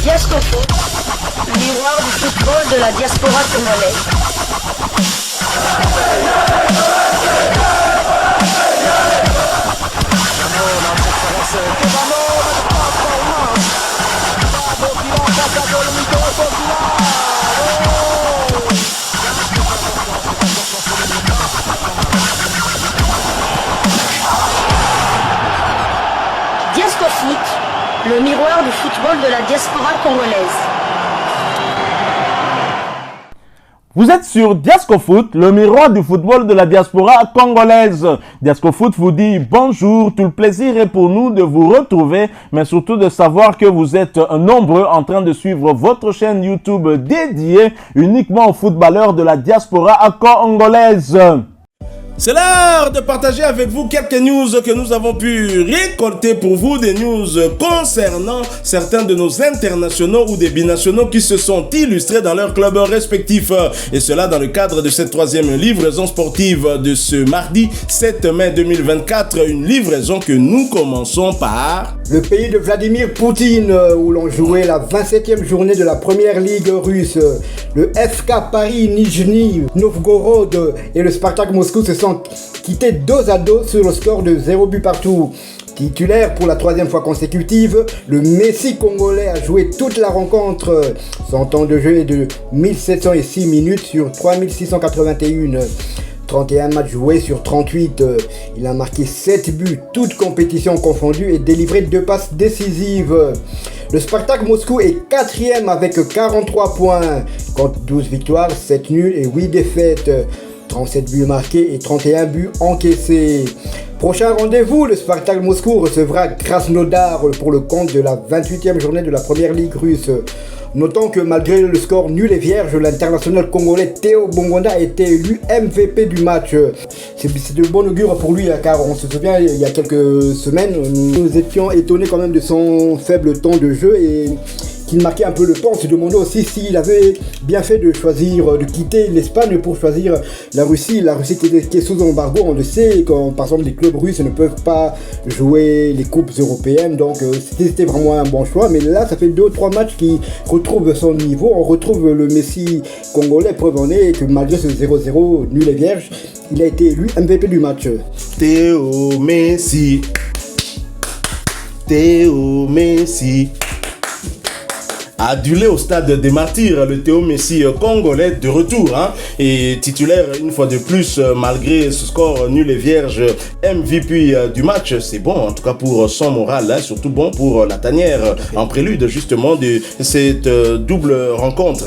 Diasco Foot, miroir du football de la diaspora congolaise. Diasco Foot, le miroir du football de la diaspora congolaise. Vous êtes sur Diasco Foot, le miroir du football de la diaspora congolaise. Diasco Foot vous dit bonjour, tout le plaisir est pour nous de vous retrouver, mais surtout de savoir que vous êtes nombreux en train de suivre votre chaîne YouTube dédiée uniquement aux footballeurs de la diaspora congolaise. C'est l'heure de partager avec vous quelques news que nous avons pu récolter pour vous, des news concernant certains de nos internationaux ou des binationaux qui se sont illustrés dans leurs clubs respectifs. Et cela dans le cadre de cette troisième livraison sportive de ce mardi 7 mai 2024. Une livraison que nous commençons par... Le pays de Vladimir Poutine, où l'on jouait la 27e journée de la première ligue russe. Le FK Paris Nijni Novgorod et le Spartak Moscou se sont quittés dos à dos sur le score de 0 but partout. Titulaire pour la troisième fois consécutive, le Messi congolais a joué toute la rencontre. Son temps de jeu est de 1706 minutes sur 3681. 31 matchs joués sur 38. Il a marqué 7 buts, toutes compétitions confondues, et délivré 2 passes décisives. Le Spartak Moscou est 4e avec 43 points, compte 12 victoires, 7 nuls et 8 défaites. 37 buts marqués et 31 buts encaissés. Prochain rendez-vous, le Spartak Moscou recevra Krasnodar pour le compte de la 28e journée de la première ligue russe. Notons que malgré le score nul et vierge, l'international congolais Théo Bongonda a été élu MVP du match. C'est de bon augure pour lui, car on se souvient, il y a quelques semaines, nous étions étonnés quand même de son faible temps de jeu et qu'il marquait un peu le temps. On se demandait aussi s'il avait bien fait de choisir, de quitter l'Espagne pour choisir la Russie. La Russie qui est sous embargo, on le sait, quand par exemple les clubs russes ne peuvent pas jouer les coupes européennes, donc c'était vraiment un bon choix. Mais là, ça fait 2 ou 3 matchs qui retrouvent son niveau. On retrouve le Messi congolais, preuve en est que malgré ce 0-0 nul et vierge, il a été élu MVP du match. Théo Messi. Théo Messi. Adulé au stade des martyrs, le Théo Messi congolais de retour, et titulaire une fois de plus malgré ce score nul et vierge, MVP du match. C'est bon en tout cas pour son moral, surtout bon pour la tanière, en prélude justement de cette double rencontre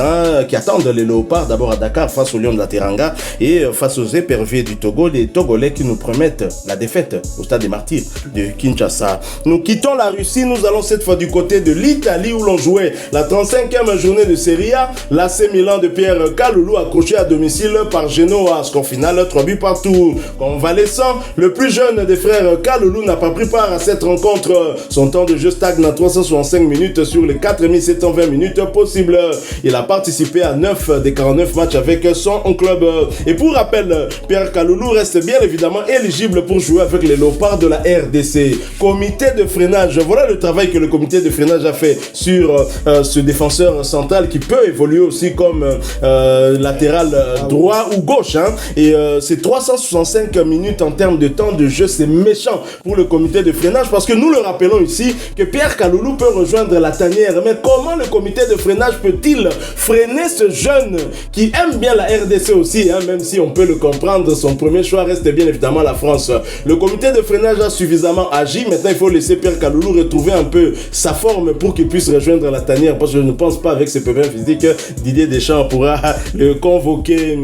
qui attendent les Léopards, d'abord à Dakar face aux Lions de la Teranga et face aux éperviers du Togo, les Togolais qui nous promettent la défaite au stade des martyrs de Kinshasa. Nous quittons la Russie, nous allons cette fois du côté de l'Italie où l'on jouait la 35e journée de Serie A. L'AC Milan de Pierre Kaloulou accroché à domicile par Genoa. Score final 3 buts partout. Convalescent, le plus jeune des frères Kaloulou n'a pas pris part à cette rencontre. Son temps de jeu stagne à 365 minutes sur les 4720 minutes possibles. Il a participé à 9 des 49 matchs avec son club. Et pour rappel, Pierre Kaloulou reste bien évidemment éligible pour jouer avec les Léopards de la RDC. Comité de freinage. Voilà le travail que le comité de freinage a fait sur ce défenseur central qui peut évoluer aussi comme latéral droit ou gauche. Et c'est 365 minutes en termes de temps de jeu. C'est méchant pour le comité de freinage parce que nous le rappelons ici que Pierre Kaloulou peut rejoindre la tanière. Mais comment le comité de freinage peut-il freiner ce jeune qui aime bien la RDC aussi, même si on peut le comprendre, son premier choix reste bien évidemment la France. Le comité de freinage a suffisamment agi. Maintenant, il faut laisser Pierre Kaloulou retrouver un peu sa forme pour qu'il puisse rejoindre la tanière. Parce que je ne pense pas avec ses problèmes physiques, Didier Deschamps pourra le convoquer.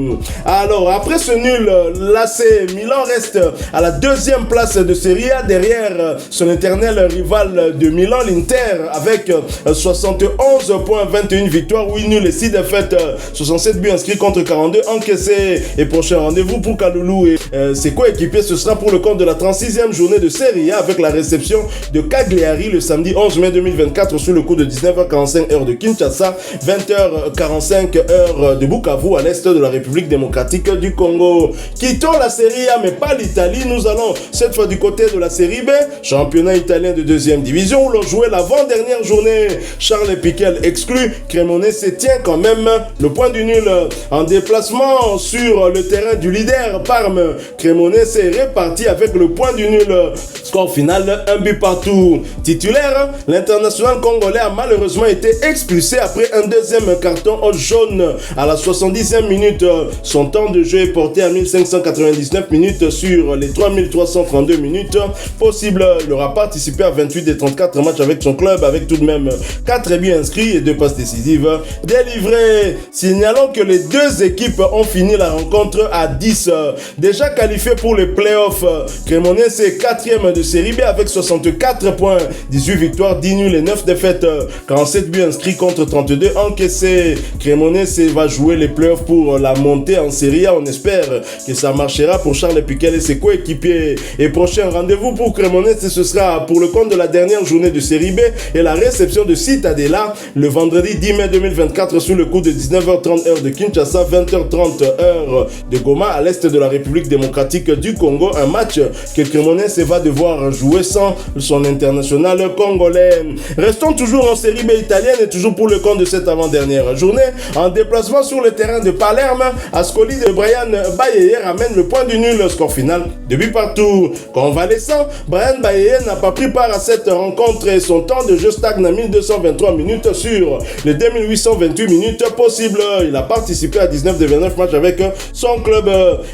Alors, après ce nul, l'AC Milan reste à la 2e place de Serie A derrière son éternel rival de Milan, l'Inter, avec 71 points, 21 victoires, 8 nuls et 6 défaites, 67 buts inscrits contre 42 encaissés. Et prochain rendez-vous pour Kaloulou et ses coéquipiers, ce sera pour le compte de la 36e journée de Serie A avec la réception de Cagliari le samedi 11 mai 2024 sur le coup de 19h45 heure de Kinshasa, 20h45 heure de Bukavu à l'est de la République démocratique du Congo. Quittons la Série A mais pas l'Italie, nous allons cette fois du côté de la Série B, championnat italien de deuxième division où l'on jouait l'avant-dernière journée. Charles Piquel exclu, Cremonese tient quand même le point du nul en déplacement sur le terrain du leader Parme. Cremonese est réparti avec le point du nul. Score final, un but partout. Titulaire, l'international congolais a malheureusement été expulsé après un deuxième carton jaune à la 70e minute. Son temps de jeu est porté à 1599 minutes sur les 3332 minutes possibles. Il aura participé à 28 des 34 matchs avec son club, avec tout de même 4 buts inscrits et 2 passes décisives délivrées. Signalons que les deux équipes ont fini la rencontre à 10. Déjà qualifié pour les playoffs, Cremonese est 4e de Série B avec 64 points, 18 victoires, 10 nuls et 9 défaites, 47 buts inscrits contre 32 encaissés. Cremonese va jouer les playoffs pour la montée en Série A. On espère que ça marchera pour Charles Piquel et ses coéquipiers. Et prochain rendez-vous pour Cremonese, ce sera pour le compte de la dernière journée de Série B et la réception de Cittadella le vendredi 10 mai 2024 sous le coup de 19h30 heure de Kinshasa, 20h30 heure de Goma à l'est de la République démocratique du Congo. Un match que Cremonese va devoir jouer sans son international congolais. Restons toujours en Série B italienne et toujours pour le compte de cette avant-dernière journée. En déplacement sur le terrain de Palerme, Ascoli de Brian Bayeye ramène le point du nul. Score final, 2 buts partout. Convalescent, Brian Bayeye n'a pas pris part à cette rencontre et son temps de jeu stagne à 1223 minutes sur les 2828 minutes possibles. Il a participé à 19 des 29 matchs avec son club.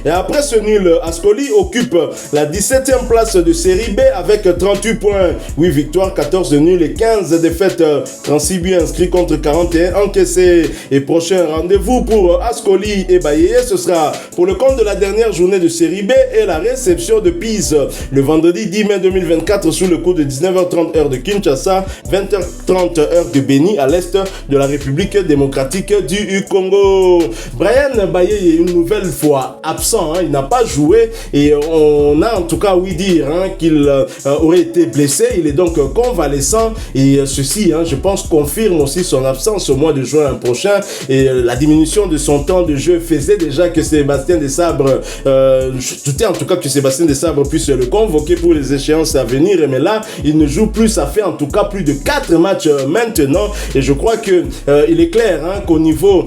Et après ce nul, Ascoli occupe la 17e place de Série B avec 38 points, 8 victoires, 14 nuls et 15 défaites, 36 buts inscrits contre 41 encaissés. Et prochain rendez-vous pour Ascoli et Bayeye, ce sera pour le compte de la dernière journée de Série B et la réception de Pise le vendredi 10 mai 2024 sous le coup de 19h30 heure de Kinshasa, 20h30 heure de Beni à l'est de la République démocratique du Congo. Brian Bayeye est une nouvelle fois absent, il n'a pas joué et on a en tout cas ouï dire qu'il aurait été blessé. Il est donc convalescent et ceci, je pense, confirme aussi son absence au mois de juin prochain et la diminution de son temps de jeu faisait déjà que Sébastien Desabre, je doutais en tout cas que Sébastien Desabre puisse le convoquer pour les échéances à venir, mais là il ne joue plus. Ça fait en tout cas plus de 4 matchs maintenant et je crois que il est clair qu'au niveau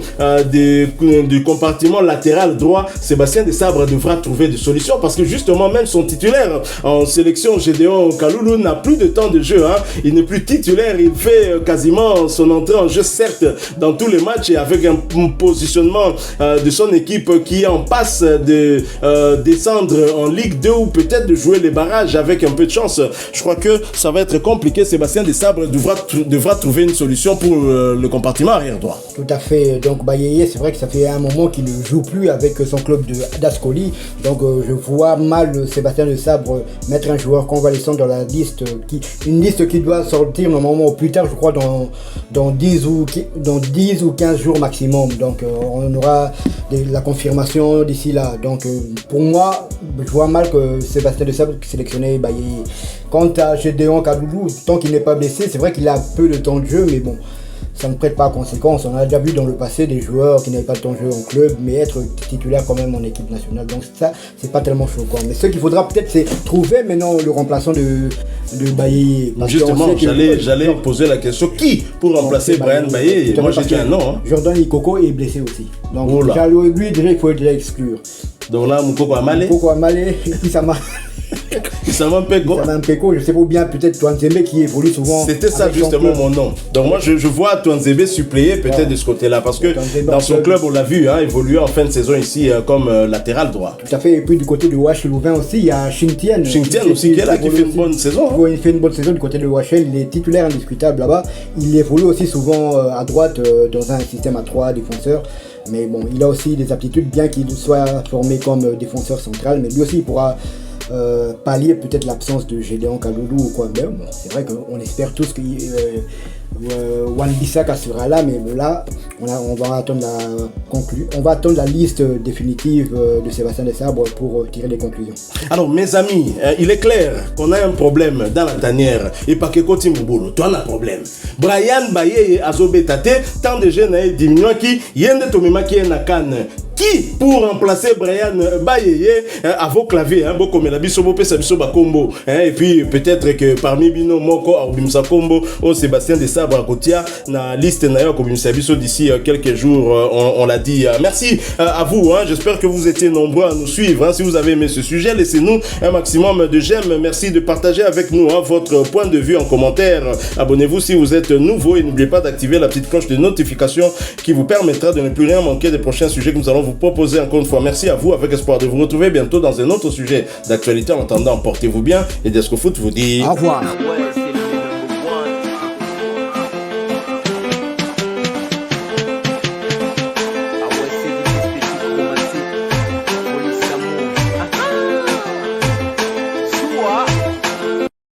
du compartiment latéral droit, Sébastien Desabre devra trouver des solutions parce que justement même son titulaire en sélection, Gédéon Kaloulou, n'a plus de temps de jeu. Il n'est plus titulaire, il fait quasiment son entrée en jeu certes dans tous les matchs et avec un positionnement de son équipe qui est en passe de descendre en Ligue 2 ou peut-être de jouer les barrages avec un peu de chance. Je crois que ça va être compliqué. Sébastien Desabre devra trouver une solution pour le compartiment arrière droit. Tout à fait. Donc Bayeye, c'est vrai que ça fait un moment qu'il ne joue plus avec son club d'Ascoli. Donc je vois mal Sébastien Desabre mettre un joueur convalescent dans la liste, une liste qui doit sortir normalement au plus tard, je crois dans 10 ou 15 jours maximum. Donc on aura la confirmation d'ici là. Donc pour moi, je vois mal que Sébastien Desabre sélectionne Bayeye. Quant à Gédéon Kaloulou, tant qu'il n'est pas blessé, c'est vrai qu'il a peu de temps de jeu, mais bon, ça ne prête pas à conséquence. On a déjà vu dans le passé des joueurs qui n'avaient pas de temps de jeu en club, mais être titulaire quand même en équipe nationale. Donc ça, c'est pas tellement choquant. Mais ce qu'il faudra peut-être, c'est trouver maintenant le remplaçant de Bayeye. Justement, j'allais poser la question, qui pour remplacer Brian Bayeye? Moi j'ai dit un nom. Jordan Ikoko est blessé aussi. Donc lui, déjà, il faut déjà exclure. Donc là, Moukoko Amale. Et puis ça m'a... Issama Mpeko, je sais pas, ou bien peut-être Twanzebe qui évolue souvent. C'était ça justement mon nom. Donc moi je vois Twanzebe suppléer peut-être de ce côté-là parce que dans son club on l'a vu évoluer en fin de saison ici comme latéral droit. Tout à fait. Et puis du côté de Wash Louvain aussi, il y a Xingtian. Xingtian aussi qui est là, qui fait une bonne saison. Il fait une bonne saison du côté de Wachel. Il est titulaire indiscutable là-bas. Il évolue aussi souvent à droite dans un système à 3 défenseurs. Mais bon, il a aussi des aptitudes, bien qu'il soit formé comme défenseur central. Mais lui aussi, il pourra pallier peut-être l'absence de Gédéon Kaloulou ou quoi. Mais bon, c'est vrai qu'on espère tous que Wan-Bissaka sera là, mais là, on va attendre la liste définitive de Sébastien Desabre pour tirer des conclusions. Alors, mes amis, il est clair qu'on a un problème dans la tanière. Et pas que Koti Mbolo, tu as un problème. Brian Baye Azobetate, tant de jeunes diminuant qui yende tomima qui est na canne. Qui pour remplacer Brian Baye à vos claviers, beaucoup mais la bisobo pesa bisoba combo, et puis peut-être que parmi bino moko Arbimsa combo au Sébastien Desabre Kotia na liste na yo Arbimsa biso d'ici quelques jours, on l'a dit. Merci à vous, j'espère que vous étiez nombreux à nous suivre. Si vous avez aimé ce sujet, laissez-nous un maximum de j'aime. Merci de partager avec nous votre point de vue en commentaire. Abonnez-vous si vous êtes nouveau et n'oubliez pas d'activer la petite cloche de notification qui vous permettra de ne plus rien manquer des prochains sujets que nous allons vous proposer encore une fois. Merci à vous, avec espoir de vous retrouver bientôt dans un autre sujet d'actualité. En attendant, portez-vous bien et Diasco Foot vous dit au revoir.